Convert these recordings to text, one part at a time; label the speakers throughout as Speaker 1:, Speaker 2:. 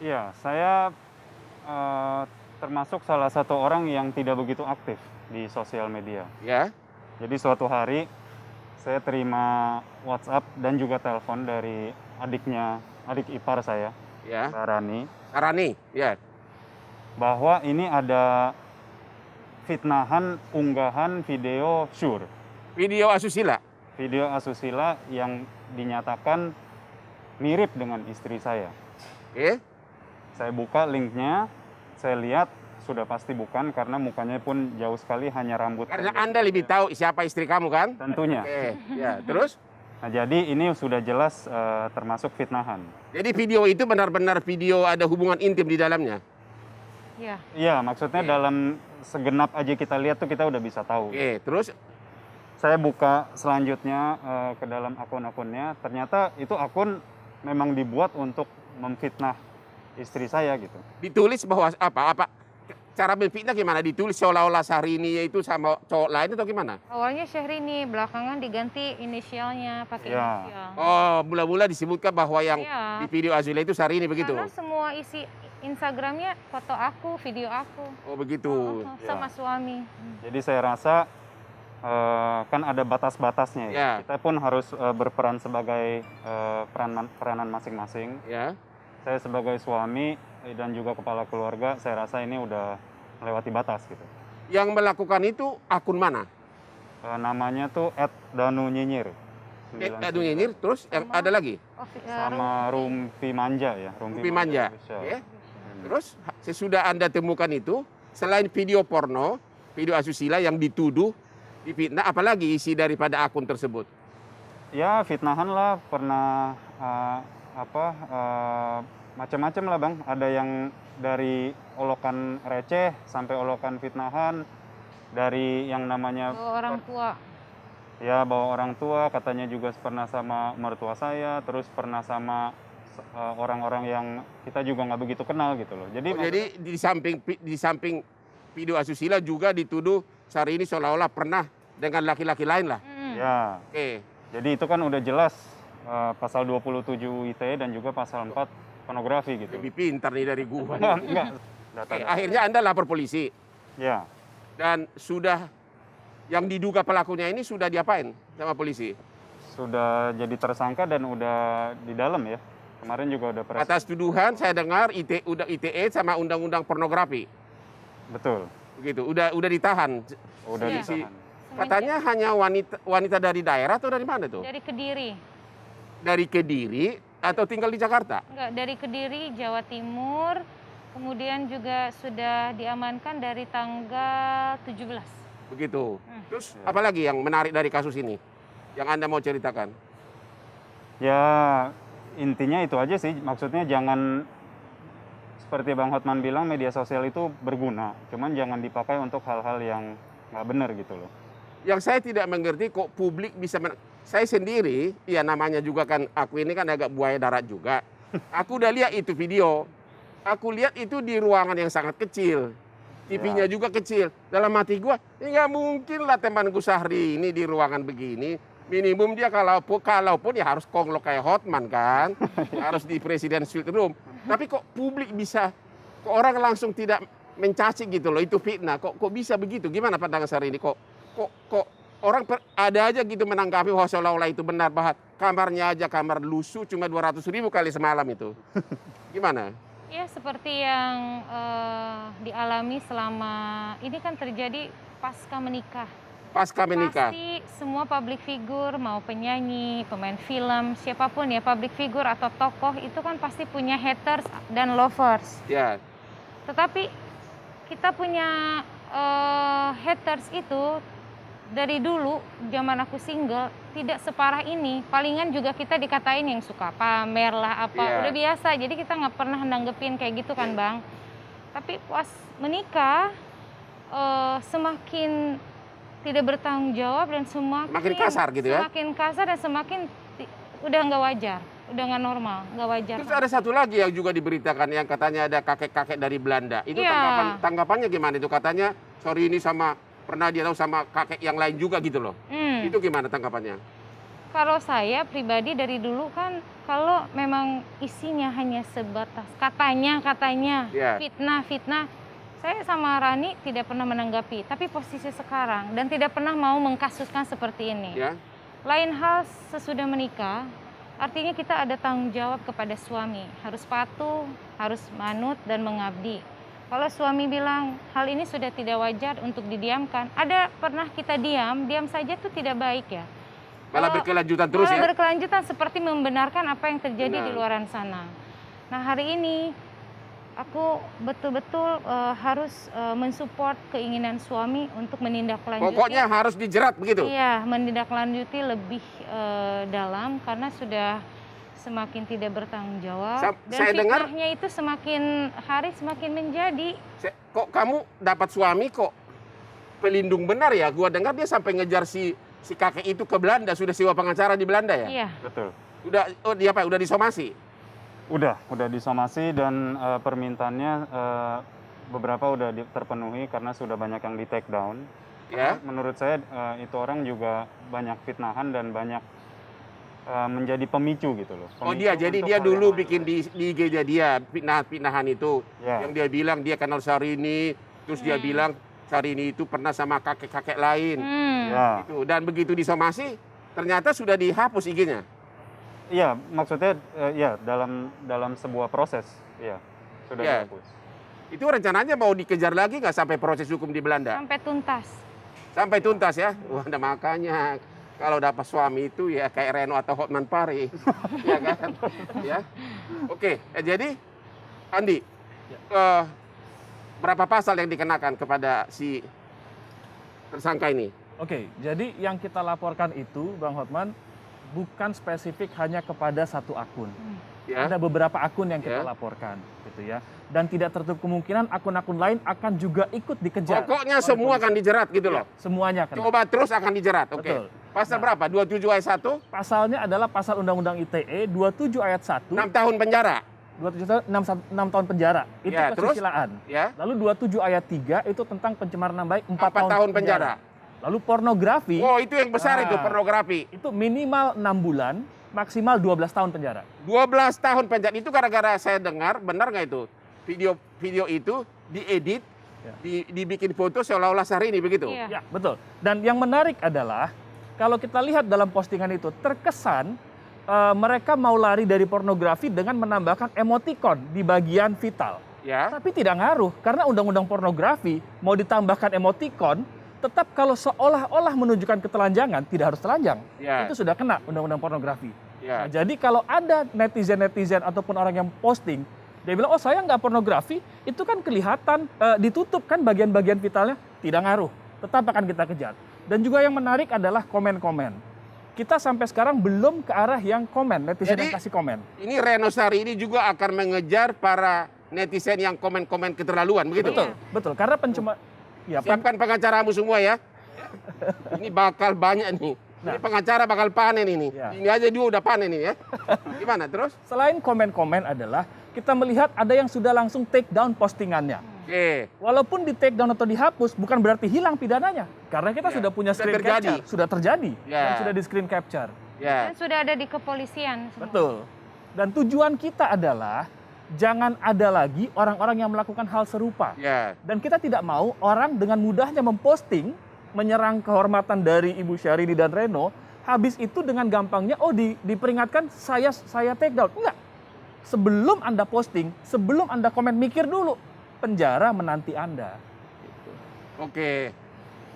Speaker 1: Iya, saya termasuk salah satu orang yang tidak begitu aktif di sosial media.
Speaker 2: Ya,
Speaker 1: Jadi suatu hari saya terima WhatsApp dan juga telepon dari adik ipar saya,
Speaker 2: ya.
Speaker 1: Mbak Rani,
Speaker 2: Sarani, ya.
Speaker 1: bahwa ini ada fitnahan unggahan video
Speaker 2: Video asusila.
Speaker 1: video asusila yang dinyatakan mirip dengan istri saya.
Speaker 2: Oke.
Speaker 1: Saya buka linknya, saya lihat sudah pasti bukan karena mukanya pun jauh sekali, hanya rambut
Speaker 2: Karena
Speaker 1: pendek.
Speaker 2: Anda lebih tahu siapa istri kamu kan?
Speaker 1: Tentunya.
Speaker 2: Oke, ya. Terus?
Speaker 1: Nah, jadi ini sudah jelas termasuk fitnahan.
Speaker 2: Jadi video itu benar-benar video ada hubungan intim di dalamnya.
Speaker 3: Iya.
Speaker 1: Iya, maksudnya
Speaker 2: Oke.
Speaker 1: dalam segenap aja kita lihat tuh kita udah bisa tahu.
Speaker 2: Oke, terus?
Speaker 1: Saya buka selanjutnya ke dalam akun-akunnya, ternyata itu akun memang dibuat untuk memfitnah istri saya gitu.
Speaker 2: Ditulis bahwa apa? Cara memfitnah gimana? Ditulis seolah-olah Syahrini itu sama cowok lain atau gimana?
Speaker 3: Awalnya Syahrini, belakangan diganti inisialnya pakai
Speaker 1: Iya.
Speaker 3: inisial.
Speaker 2: Oh, mula-mula disebutkan bahwa yang
Speaker 3: Iya.
Speaker 2: di video Azula itu Syahrini begitu?
Speaker 3: Karena semua isi Instagramnya foto aku, video aku.
Speaker 2: Oh, begitu.
Speaker 3: Sama suami.
Speaker 1: Jadi saya rasa kan ada batas-batasnya ya.
Speaker 2: Ya.
Speaker 1: Kita pun harus berperan sebagai peranan masing-masing.
Speaker 2: Ya.
Speaker 1: Saya sebagai suami dan juga kepala keluarga, saya rasa ini udah melewati batas gitu.
Speaker 2: Yang melakukan itu akun mana?
Speaker 1: Namanya tuh @danunyinyir.
Speaker 2: Aduh nyinyir, terus yang ada lagi?
Speaker 1: Sama Rumpi Manja ya.
Speaker 2: Rumpi Manja.
Speaker 1: Official.
Speaker 2: Oke. Terus sesudah Anda temukan itu, selain video porno, video asusila yang dituduh difitnah, apalagi isi daripada akun tersebut?
Speaker 1: Ya fitnahan lah, pernah macam-macam lah bang. Ada yang dari olokan receh sampai olokan fitnahan, dari yang namanya
Speaker 3: Bawa orang tua.
Speaker 1: ya bawa orang tua, katanya juga pernah sama mertua saya, terus pernah sama orang-orang yang kita juga nggak begitu kenal gitu loh. Jadi,
Speaker 2: Oh, jadi di samping video asusila juga dituduh Syahrini seolah-olah pernah dengan laki-laki lain lah.
Speaker 1: ya,
Speaker 2: Oke.
Speaker 1: jadi itu kan udah jelas pasal 27 ITE dan juga pasal 4 pornografi gitu.
Speaker 2: Lebih pintar nih dari gua.
Speaker 1: Enggak.
Speaker 2: Oke, akhirnya Anda lapor polisi
Speaker 1: Ya,
Speaker 2: dan sudah yang diduga pelakunya ini sudah diapain sama polisi?
Speaker 1: sudah jadi tersangka dan udah di dalam ya. Kemarin juga udah press.
Speaker 2: Atas tuduhan saya dengar ITE sama undang-undang pornografi.
Speaker 1: Betul.
Speaker 2: Begitu. Udah ditahan.
Speaker 1: Udah
Speaker 3: Iya.
Speaker 1: ditahan.
Speaker 2: Katanya hanya wanita dari daerah atau dari mana tuh?
Speaker 3: Dari Kediri.
Speaker 2: Dari Kediri atau tinggal di Jakarta?
Speaker 3: Enggak, dari Kediri, Jawa Timur. Kemudian juga sudah diamankan dari tanggal 17.
Speaker 2: Begitu. Terus
Speaker 1: Ya.
Speaker 2: apalagi yang menarik dari kasus ini? Yang Anda mau ceritakan?
Speaker 1: Ya, intinya itu aja sih. Maksudnya jangan seperti Bang Hotman bilang, media sosial itu berguna. Cuman jangan dipakai untuk hal-hal yang nggak benar gitu loh.
Speaker 2: Yang saya tidak mengerti kok publik bisa saya sendiri, ya namanya juga kan aku ini kan agak buaya darat juga. Aku udah lihat itu video. Aku lihat itu di ruangan yang sangat kecil. TV-nya juga kecil. Dalam hati gua, ini nggak mungkin lah temanku Syahrini di ruangan begini. Minimum dia kalaupun ya harus konglok kayak Hotman kan. Harus di Presiden Suite Room. Tapi kok publik bisa, kok orang langsung tidak mencaci gitu loh, itu fitnah. Kok bisa begitu? Gimana pandangan Syahrini? Kok orang ada aja gitu menanggapi bahwa seolah-olah itu benar, bahwa kamarnya aja kamar lusuh cuma 200.000 kali semalam itu. Gimana?
Speaker 3: Ya seperti yang dialami selama ini kan terjadi pasca menikah.
Speaker 2: Pasca menikah.
Speaker 3: Pasti semua public figure, mau penyanyi, pemain film, siapapun ya public figure atau tokoh itu kan pasti punya haters dan lovers.
Speaker 2: Ya.
Speaker 3: Tetapi kita punya haters itu dari dulu zaman aku single tidak separah ini. Palingan juga kita dikatain yang suka pamer lah apa.
Speaker 2: Iya.
Speaker 3: Udah biasa. Jadi kita nggak pernah nanggepin kayak gitu kan Bang. Tapi pas menikah semakin tidak bertanggung jawab dan
Speaker 2: Makin kasar gitu ya?
Speaker 3: Semakin kasar dan semakin udah nggak wajar. Udah nggak normal, nggak wajar.
Speaker 2: Terus ada satu lagi yang juga diberitakan yang katanya ada kakek-kakek dari Belanda. Itu
Speaker 3: Iya.
Speaker 2: tanggapannya gimana itu? Katanya sorry ini sama pernah dia tahu sama kakek yang lain juga gitu loh. Itu gimana tanggapannya?
Speaker 3: Kalau saya pribadi dari dulu kan, kalau memang isinya hanya sebatas katanya
Speaker 2: Ya.
Speaker 3: fitnah, saya sama Rani tidak pernah menanggapi. Tapi posisi sekarang dan tidak pernah mau mengkasuskan seperti ini.
Speaker 2: Ya.
Speaker 3: Lain hal sesudah menikah, artinya kita ada tanggung jawab kepada suami. Harus patuh, harus manut dan mengabdi. Kalau suami bilang hal ini sudah tidak wajar untuk didiamkan, ada pernah kita diam saja itu tidak baik ya.
Speaker 2: Malah
Speaker 3: Kalau-
Speaker 2: berkelanjutan terus
Speaker 3: Malah
Speaker 2: ya.
Speaker 3: berkelanjutan seperti membenarkan apa yang terjadi
Speaker 2: Benar.
Speaker 3: di luaran sana. Nah hari ini aku betul-betul harus mensupport keinginan suami untuk menindaklanjuti.
Speaker 2: Pokoknya harus dijerat begitu.
Speaker 3: Iya, menindaklanjuti lebih dalam karena sudah semakin tidak bertanggung jawab dan
Speaker 2: Saya dengar-
Speaker 3: fitnahnya itu semakin hari semakin menjadi.
Speaker 2: Kok kamu dapat suami kok pelindung benar ya? Gua dengar dia sampai ngejar si kakek itu ke Belanda, sudah sewa pengacara di Belanda ya?
Speaker 3: Iya.
Speaker 1: Betul.
Speaker 2: Dia apa? Udah disomasi?
Speaker 1: Udah disomasi dan permintaannya beberapa udah terpenuhi karena sudah banyak yang di take down.
Speaker 2: Ya.
Speaker 1: Menurut saya itu orang juga banyak fitnahan dan banyak menjadi pemicu gitu loh.
Speaker 2: Oh
Speaker 1: Pemicu
Speaker 2: jadi
Speaker 1: untuk
Speaker 2: dia
Speaker 1: hal
Speaker 2: dulu
Speaker 1: yang
Speaker 2: bikin di IG-nya dia fitnahan itu.
Speaker 1: Ya.
Speaker 2: Yang dia bilang dia kenal Syahrini, terus dia bilang Syahrini itu pernah sama kakek-kakek lain.
Speaker 1: Ya.
Speaker 2: Itu. Dan begitu disomasi, ternyata sudah dihapus IG-nya.
Speaker 1: Iya, maksudnya ya dalam sebuah proses, ya sudah
Speaker 2: Ya.
Speaker 1: dihapus.
Speaker 2: Itu rencananya mau dikejar lagi nggak sampai proses hukum di Belanda?
Speaker 3: Sampai tuntas.
Speaker 2: Sampai tuntas ya? Wah, nah makanya kalau dapat suami itu ya kayak Reno atau Hotman Paris. Ya kan? Ya. Oke, jadi Andi, berapa pasal yang dikenakan kepada si tersangka ini?
Speaker 4: Oke, jadi yang kita laporkan itu, Bang Hotman, bukan spesifik hanya kepada satu akun.
Speaker 2: Ya.
Speaker 4: Ada beberapa akun yang kita
Speaker 2: Ya.
Speaker 4: laporkan, gitu ya. Dan tidak tertutup kemungkinan akun-akun lain akan juga ikut dikejar.
Speaker 2: Pokoknya
Speaker 4: oleh
Speaker 2: semua
Speaker 4: polisi.
Speaker 2: akan dijerat gitu loh.
Speaker 4: Semuanya kena.
Speaker 2: Coba terus akan dijerat. Oke.
Speaker 4: Betul.
Speaker 2: Pasal
Speaker 4: Nah.
Speaker 2: berapa? 27 ayat 1,
Speaker 4: Pasalnya adalah pasal Undang-Undang ITE 27 ayat 1,
Speaker 2: 6 tahun penjara.
Speaker 4: 27 tahun, 6 tahun penjara. Itu
Speaker 2: Ya, terus?
Speaker 4: kesusilaan.
Speaker 2: Ya.
Speaker 4: Lalu 27 ayat 3 itu tentang pencemaran nama baik 4
Speaker 2: 4 tahun penjara.
Speaker 4: Lalu pornografi
Speaker 2: Oh, itu yang besar
Speaker 4: Nah.
Speaker 2: itu pornografi.
Speaker 4: itu minimal 6 bulan, maksimal 12 tahun penjara.
Speaker 2: 12 tahun penjara itu gara-gara saya dengar, benar nggak itu? Video itu diedit,
Speaker 4: Ya.
Speaker 2: dibikin foto seolah-olah Syahrini begitu.
Speaker 3: Iya.
Speaker 4: Ya, betul. Dan yang menarik adalah kalau kita lihat dalam postingan itu terkesan mereka mau lari dari pornografi dengan menambahkan emoticon di bagian vital.
Speaker 2: Ya.
Speaker 4: Tapi tidak ngaruh karena undang-undang pornografi mau ditambahkan emoticon tetap kalau seolah-olah menunjukkan ketelanjangan tidak harus telanjang.
Speaker 2: Ya.
Speaker 4: Itu sudah kena undang-undang pornografi.
Speaker 2: Ya.
Speaker 4: Nah, jadi kalau ada netizen-netizen ataupun orang yang posting, dia bilang, oh saya nggak pornografi, itu kan kelihatan ditutup kan bagian-bagian vitalnya, tidak ngaruh, tetap akan kita kejar. Dan juga yang menarik adalah komen-komen. Kita sampai sekarang belum ke arah yang komen, netizen
Speaker 2: Jadi,
Speaker 4: yang kasih komen.
Speaker 2: Ini Reno Syahrini juga akan mengejar para netizen yang komen-komen keterlaluan begitu.
Speaker 4: Betul, betul. Karena ya,
Speaker 2: Siapkan pengacaramu semua ya. Ini bakal banyak nih. Ini pengacara bakal panen ini.
Speaker 4: Ya.
Speaker 2: Ini aja dia udah panen ini ya. Gimana terus?
Speaker 4: selain komen-komen adalah kita melihat ada yang sudah langsung take down postingannya.
Speaker 2: Oke.
Speaker 4: Walaupun di take down atau dihapus bukan berarti hilang pidananya. Karena kita
Speaker 2: Ya,
Speaker 4: sudah punya
Speaker 2: sudah
Speaker 4: screen
Speaker 2: terjadi.
Speaker 4: capture, sudah terjadi
Speaker 2: Ya.
Speaker 4: dan sudah di screen capture.
Speaker 2: Ya.
Speaker 3: Dan sudah ada di kepolisian semua.
Speaker 4: Betul. Dan tujuan kita adalah jangan ada lagi orang-orang yang melakukan hal serupa.
Speaker 2: Ya.
Speaker 4: Dan kita tidak mau orang dengan mudahnya memposting menyerang kehormatan dari Ibu Syahrini dan Reno, habis itu dengan gampangnya diperingatkan saya take down. Enggak. Sebelum Anda posting, sebelum Anda komen, mikir dulu. Penjara menanti Anda.
Speaker 2: Oke.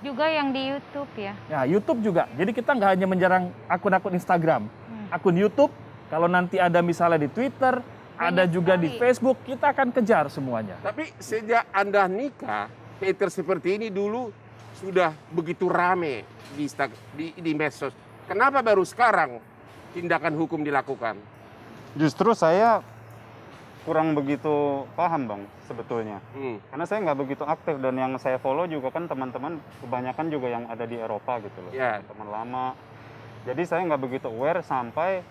Speaker 3: Juga yang di YouTube ya.
Speaker 4: Nah, YouTube juga. Jadi kita nggak hanya menyerang akun-akun Instagram. Akun YouTube, kalau nanti ada misalnya di Twitter, ada juga di
Speaker 3: sekali.
Speaker 4: Facebook, kita akan kejar semuanya.
Speaker 2: Tapi sejak Anda nikah, hater seperti ini dulu sudah begitu rame di medsos. Kenapa baru sekarang tindakan hukum dilakukan?
Speaker 1: Justru saya kurang begitu paham Bang sebetulnya. Karena saya nggak begitu aktif dan yang saya follow juga kan teman-teman kebanyakan juga yang ada di Eropa gitu loh.
Speaker 2: Ya.
Speaker 1: Teman lama. Jadi saya nggak begitu aware sampai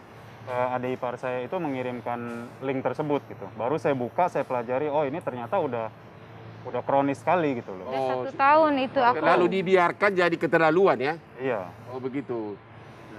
Speaker 1: adik ipar saya itu mengirimkan link tersebut gitu. Baru saya buka, saya pelajari, oh ini ternyata udah kronis sekali gitu loh.
Speaker 3: Udah
Speaker 2: Oh,
Speaker 3: 1 tahun itu aku.
Speaker 2: Lalu dibiarkan jadi keterlaluan ya?
Speaker 1: Iya.
Speaker 2: Oh begitu.